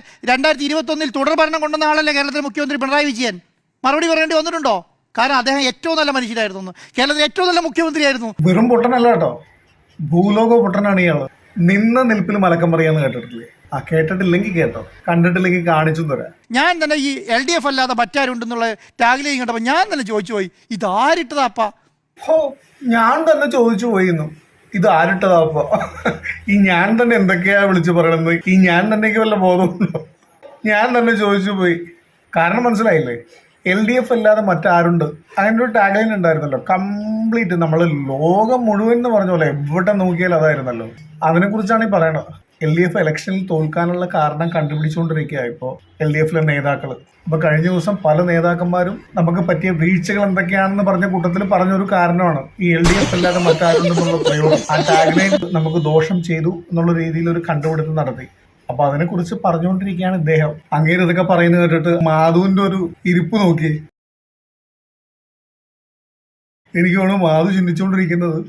2021 തുടർ ഭരണം കൊണ്ടുവന്ന ആളല്ലേ കേരളത്തിലെ മുഖ്യമന്ത്രി പിണറായി വിജയൻ. മറുപടി പറയേണ്ടി വന്നിട്ടുണ്ടോ? കാരണം അദ്ദേഹം ഏറ്റവും നല്ല മനുഷ്യരായിരുന്നു, കേരളത്തിലെ ഏറ്റവും നല്ല മുഖ്യമന്ത്രിയായിരുന്നു. വെറും പൊട്ടനല്ല കേട്ടോ, ഭൂലോക പൊട്ടനാണ് ഇയാള്. നിന്ന നിൽപ്പിൽ മലക്കം പറയാന്ന് കേട്ടിട്ടില്ലേ? ആ കേട്ടിട്ടില്ലെങ്കിൽ കേട്ടോ, കണ്ടിട്ടില്ലെങ്കിൽ കാണിച്ചു തരാം. ഞാൻ തന്നെ ഈ LDF അല്ലാതെ മറ്റാരുണ്ടെന്നുള്ള ടാഗ്ലൈൻ കണ്ടപ്പോൾ ഞാൻ തന്നെ ചോദിച്ചു പോയി, ഇതാരിട്ടതാപ്പാ? ഹോ, ഞാൻ തന്നെ ചോദിച്ചു പോയിരുന്നു, ഇത് ആരിട്ടതാപ്പ? ഈ ഞാൻ തന്നെ എന്തൊക്കെയാ വിളിച്ചു പറയണെന്ന് ഈ ഞാൻ തന്നെക്ക് വല്ല ബോധമുണ്ടോ? ഞാൻ തന്നെ ചോദിച്ചു പോയി. കാരണം മനസ്സിലായില്ലേ, LDF അല്ലാതെ മറ്റാരുണ്ട്? അങ്ങനെ ഒരു ടാഗ്ലൈൻ ഉണ്ടായിരുന്നല്ലോ, കംപ്ലീറ്റ് നമ്മൾ ലോകം മുഴുവൻ എന്ന് പറഞ്ഞ പോലെ എവിടെ നോക്കിയാൽ അതായിരുന്നല്ലോ. അതിനെക്കുറിച്ചാണ് ഈ പറയണത്. LDF ഇലക്ഷനിൽ തോൽക്കാനുള്ള കാരണം കണ്ടുപിടിച്ചുകൊണ്ടിരിക്കുക ഇപ്പോൾ LDFലെ നേതാക്കള്. അപ്പൊ കഴിഞ്ഞ ദിവസം പല നേതാക്കന്മാരും നമുക്ക് പറ്റിയ വീഴ്ചകൾ എന്തൊക്കെയാണെന്ന് പറഞ്ഞ കൂട്ടത്തിൽ പറഞ്ഞൊരു കാരണമാണ് ഈ LDF അല്ലാതെ മറ്റാരുണ്ടെന്നുള്ള പ്രയോഗം. ആ ടാഗ്ലൈൻ നമുക്ക് ദോഷം ചെയ്തു എന്നുള്ള രീതിയിൽ ഒരു കണ്ടുപിടുത്തം നടത്തി. അപ്പൊ അതിനെ കുറിച്ച് പറഞ്ഞുകൊണ്ടിരിക്കുകയാണ് ഇദ്ദേഹം. അങ്ങേര് ഇതൊക്കെ പറയുന്നത് കേട്ടിട്ട് മാധുവിന്റെ ഒരു ഇരിപ്പ് നോക്കി. എനിക്ക് തോന്നുന്നു മാധു ചിന്തിച്ചുകൊണ്ടിരിക്കുന്നത്,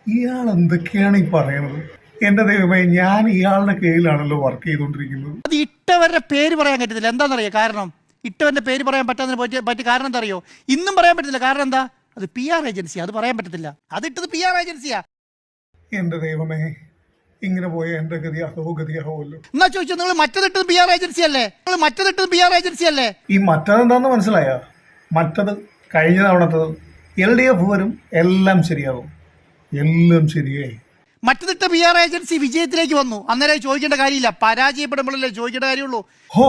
ഇയാൾ എന്തൊക്കെയാണ് ഈ പറയുന്നത്? എന്റെ ദൈവമേ, ഞാൻ ഇയാളുടെ കീഴിലാണല്ലോ വർക്ക് ചെയ്തുകൊണ്ടിരിക്കുന്നത്. അത് ഇട്ടവരുടെ പേര് പറയാൻ പറ്റത്തില്ല. എന്താണെന്നറിയോ കാരണം? ഇട്ടവന്റെ പേര് പറയാൻ പറ്റാത്തതിന് പറ്റിയ കാരണം എന്താ അറിയോ? ഇന്നും പറയാൻ പറ്റത്തില്ല. കാരണം എന്താ? അത് PR ഏജൻസി, അത് പറയാൻ പറ്റത്തില്ല. അതിട്ടത് PR ഏജൻസിയാ. എന്റെ ദൈവമേ, ഇങ്ങനെ പോയ എന്റെ ഗതി അധോഗതിയാവുമല്ലോ. എന്നാ ചോദിച്ചാൽ നിങ്ങൾ മറ്റതിട്ടത് PR ഏജൻസി അല്ലേ? PR ഏജൻസി അല്ലേ? ഈ മറ്റതെന്താന്ന് മനസ്സിലായോ? മറ്റത് കഴിഞ്ഞ തവണത്തത് LDF വരും, എല്ലാം ശരിയാവും. എല്ലാം ശരിയായി. മറ്റതിട്ട PR ഏജൻസി വിജയത്തിലേക്ക് വന്നു. അന്നേരം ചോദിക്കേണ്ട കാര്യമില്ല, പരാജയപ്പെടുമ്പോഴല്ലേ ചോദിക്കേണ്ട കാര്യമുള്ളൂ. ഹോ,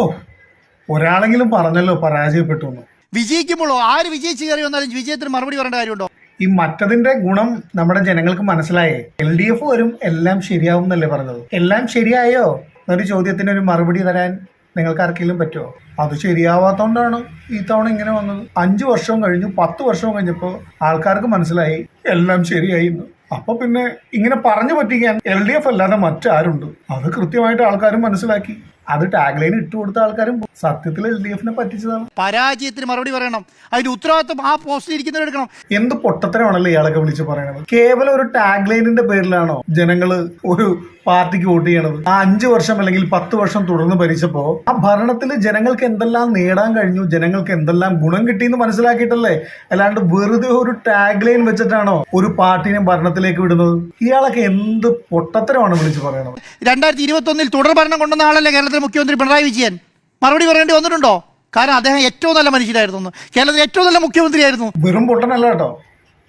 ഒരാളെങ്കിലും പറഞ്ഞല്ലോ പരാജയപ്പെട്ടു എന്ന്. വിജയിക്കുമ്പോഴോ? ആര് വിജയിച്ച് കയറി വന്നാലും വിജയത്തിന് മറുപടി പറയേണ്ട കാര്യമുണ്ടോ? ഈ മറ്റതിന്റെ ഗുണം നമ്മുടെ ജനങ്ങൾക്ക് മനസ്സിലായേ. LDF വരും, എല്ലാം ശരിയാവും എന്നല്ലേ പറഞ്ഞത്? എല്ലാം ശരിയായോ എന്നൊരു ചോദ്യത്തിന് ഒരു മറുപടി തരാൻ നിങ്ങൾക്ക് ആർക്കെങ്കിലും പറ്റുമോ? അത് ശരിയാവാത്തോണ്ടാണ് ഈ തവണ ഇങ്ങനെ വന്നത്. 5 വർഷവും കഴിഞ്ഞു, 10 വർഷവും കഴിഞ്ഞപ്പോൾ ആൾക്കാർക്ക് മനസ്സിലായി എല്ലാം ശരിയായി എന്ന്. അപ്പൊ പിന്നെ ഇങ്ങനെ പറഞ്ഞു പറ്റിക്കാൻ LDF അല്ലാതെ മറ്റാരുണ്ട്? അത് കൃത്യമായിട്ട് ആൾക്കാരും മനസ്സിലാക്കി. അത് ടാഗ്ലൈൻ ഇട്ടുകൊടുത്ത ആൾക്കാരും സത്യത്തിൽ LDFനെ പറ്റിച്ചതാണ്. പരാജയത്തിന് മറുപടി പറയണം. അതിന്റെ ഉത്തരവാദിത്വം ആ പോസ്റ്റിൽ ഇരിക്കുന്നവരെടുക്കണം. എന്ത് പൊട്ടത്തരമാണല്ലോ ഇയാളൊക്കെ വിളിച്ച് പറയണത്? കേവലം ഒരു ടാഗ്ലൈനിന്റെ പേരിലാണോ ജനങ്ങള് ഒരു പാർട്ടിക്ക് വോട്ട് ചെയ്യണത്? ആ 5 വർഷം അല്ലെങ്കിൽ 10 വർഷം തുടർന്ന് ഭരിച്ചപ്പോ ആ ഭരണത്തിൽ ജനങ്ങൾക്ക് എന്തെല്ലാം നേടാൻ കഴിഞ്ഞു, ജനങ്ങൾക്ക് എന്തെല്ലാം ഗുണം കിട്ടിയെന്ന് മനസ്സിലാക്കിയിട്ടല്ലേ. അല്ലാണ്ട് വെറുതെ ഒരു ടാഗ്ലൈൻ വെച്ചിട്ടാണോ ഒരു പാർട്ടിനെ ഭരണത്തിലേക്ക് വിടുന്നത്? ഇയാളൊക്കെ എന്ത് പൊട്ടത്തരമാണ് വിളിച്ച് പറയണത്? 2021 തുടർ ഭരണം കൊണ്ടുവന്ന ആളല്ലേ കേരളത്തിലെ മുഖ്യമന്ത്രി പിണറായി വിജയൻ. മറുപടി പറയേണ്ടി വന്നിട്ടുണ്ടോ? കാരണം അദ്ദേഹം ഏറ്റവും നല്ല മനുഷ്യരായിരുന്നു, കേരളത്തിലെ ഏറ്റവും നല്ല മുഖ്യമന്ത്രിയായിരുന്നു. വെറും പൊട്ടനല്ല കേട്ടോ,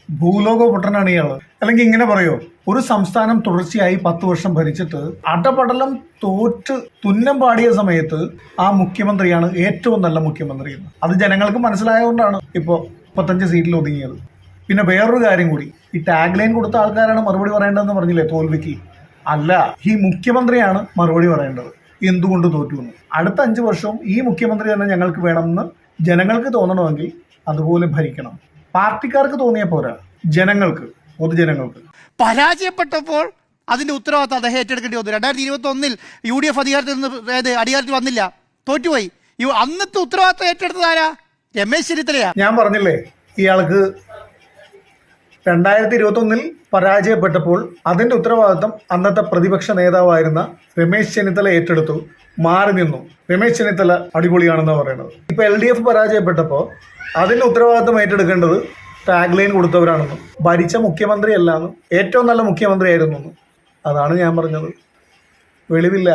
ഭൂലോക പൊട്ടനാണ് ഇയാള്. അല്ലെങ്കിൽ ഇങ്ങനെ പറയോ, ഒരു സംസ്ഥാനം തുടർച്ചയായി 10 വർഷം ഭരിച്ചിട്ട് അടപടലം തോറ്റ് തുന്നം പാടിയ സമയത്ത് ആ മുഖ്യമന്ത്രിയാണ് ഏറ്റവും നല്ല മുഖ്യമന്ത്രി എന്ന്. അത് ജനങ്ങൾക്ക് മനസ്സിലായതുകൊണ്ടാണ് ഇപ്പോൾ 35 സീറ്റിൽ ഒതുങ്ങിയത്. പിന്നെ വേറൊരു കാര്യം കൂടി, ഈ ടാഗ്ലൈൻ കൊടുത്ത ആൾക്കാരാണ് മറുപടി പറയേണ്ടതെന്ന് പറഞ്ഞില്ലേ തോൽവിക്ക്? അല്ല, ഈ മുഖ്യമന്ത്രിയാണ് മറുപടി പറയേണ്ടത് എന്തുകൊണ്ട് തോറ്റു എന്ന്. അടുത്ത 5 വർഷവും ഈ മുഖ്യമന്ത്രി തന്നെ ഞങ്ങൾക്ക് വേണമെന്ന് ജനങ്ങൾക്ക് തോന്നണമെങ്കിൽ അതുപോലെ ഭരിക്കണം. പാർട്ടിക്കാർക്ക് തോന്നിയ പോരാ, ജനങ്ങൾക്ക്, പൊതുജനങ്ങൾക്ക്. പരാജയപ്പെട്ടപ്പോൾ അതിന്റെ ഉത്തരവാദിത്തം അദ്ദേഹം ഏറ്റെടുക്കേണ്ടി വന്നു. 2021 UDF അധികാരത്തിൽ വന്നില്ല, തോറ്റുപോയി. അന്നത്തെ ഉത്തരവാദിത്തം ഏറ്റെടുത്തത് ആരാ? രമേശ് ചെന്നിത്തലയാ. ഞാൻ പറഞ്ഞില്ലേ, ഇയാൾക്ക് 2021 പരാജയപ്പെട്ടപ്പോൾ അതിന്റെ ഉത്തരവാദിത്തം അന്നത്തെ പ്രതിപക്ഷ നേതാവായിരുന്ന രമേശ് ചെന്നിത്തല ഏറ്റെടുത്തു, മാറി നിന്നു. രമേശ് ചെന്നിത്തല അടിപൊളിയാണെന്ന് പറയുന്നത്. ഇപ്പൊ LDF പരാജയപ്പെട്ടപ്പോൾ അതിന്റെ ഉത്തരവാദിത്തം ഏറ്റെടുക്കേണ്ടത് ടാഗ്ലൈൻ കൊടുത്തവരാണെന്നും ഭരിച്ച മുഖ്യമന്ത്രി അല്ലാന്നും ഏറ്റവും നല്ല മുഖ്യമന്ത്രിയായിരുന്നു. അതാണ് ഞാൻ പറഞ്ഞത്. വെളിവില്ല.